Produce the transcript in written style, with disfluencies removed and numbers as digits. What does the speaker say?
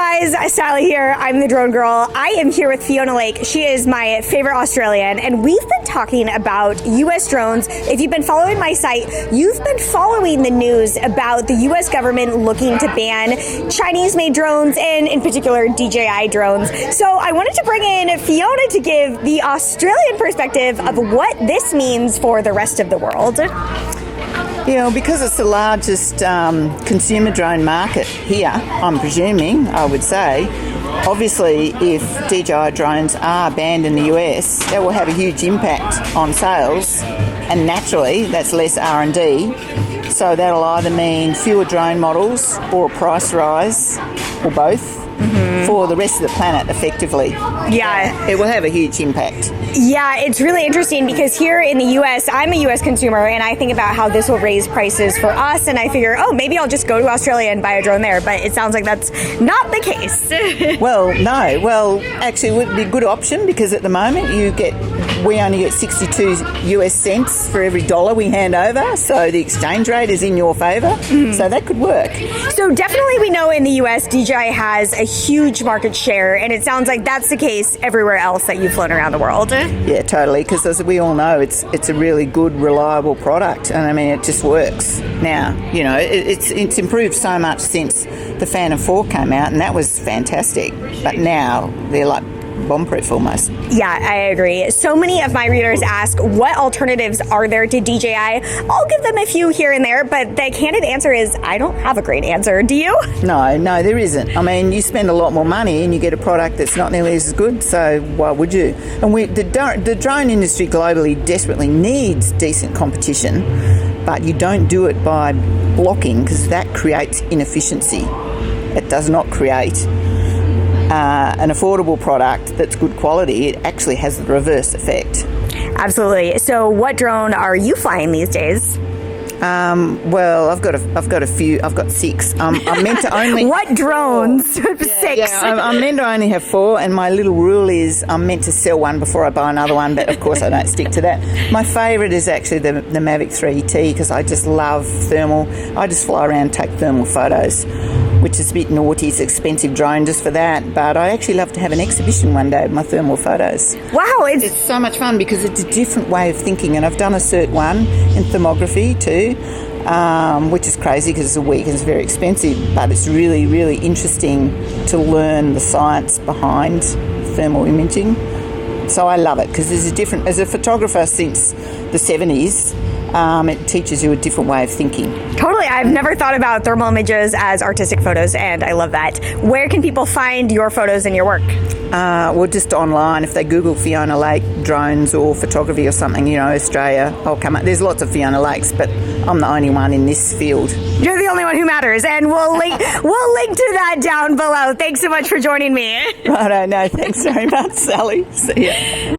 guys, Sally here. I'm the drone girl. I am here with Fiona Lake. She is my favorite Australian, and we've been talking about US drones. If you've been following my site, you've been following the news about the US government looking to ban Chinese-made drones, and in particular DJI drones. So I wanted to bring in Fiona to give the Australian perspective of what this means for the rest of the world. Yeah, because it's the largest consumer drone market here, I'm presuming, I would say. Obviously, if DJI drones are banned in the US, that will have a huge impact on sales, and naturally, that's less R&D. So that'll either mean fewer drone models or a price rise, or both. For the rest of the planet, effectively. Yeah. It will have a huge impact. Yeah, it's really interesting because here in the US, I'm a US consumer, and I think about how this will raise prices for us, and I figure, oh, maybe I'll just go to Australia and buy a drone there, but it sounds like that's not the case. Well, no. Well, actually, it would be a good option because at the moment we only get 62 US cents for every dollar we hand over, so the exchange rate is in your favour, so that could work. So definitely we know in the US, DJI has a huge market share, and it sounds like that's the case everywhere else that you've flown around the world. Yeah, totally, because as we all know, it's a really good, reliable product, and I mean, it just works. Now, you know, it's improved so much since the Phantom 4 came out, and that was fantastic, but now they're like bomb-proof almost. Yeah, I agree. So many of my readers ask, what alternatives are there to DJI? I'll give them a few here and there, but the candid answer is, I don't have a great answer. Do you? No, there isn't. I mean, you spend a lot more money and you get a product that's not nearly as good, so why would you? And the drone industry globally desperately needs decent competition, but you don't do it by blocking, because that creates inefficiency. It does not create an affordable product that's good quality. It actually has the reverse effect. Absolutely. So what drone are you flying these days? Well, I've got a few. I've got 6. I'm meant to only what drones? 6. Yeah, I'm meant to only have 4, and my little rule is I'm meant to sell one before I buy another one. But of course, I don't stick to that. My favourite is actually the Mavic 3T, because I just love thermal. I just fly around and take thermal photos, which is a bit naughty. It's an expensive drone just for that, but I actually love to have an exhibition one day of my thermal photos. Wow, it's so much fun because it's a different way of thinking, and I've done a Cert 1 in thermography too, which is crazy because it's a week and it's very expensive, but it's really, really interesting to learn the science behind thermal imaging. So I love it because as a photographer since the 70s, it teaches you a different way of thinking. Totally. I've never thought about thermal images as artistic photos, and I love that. Where can people find your photos and your work? Well, just online. If they Google Fiona Lake drones or photography or something, you know, Australia, I'll come up. There's lots of Fiona Lakes, but I'm the only one in this field. You're the only one who matters, and we'll link to that down below. Thanks so much for joining me. Righto, no, thanks very much, Sally. See ya.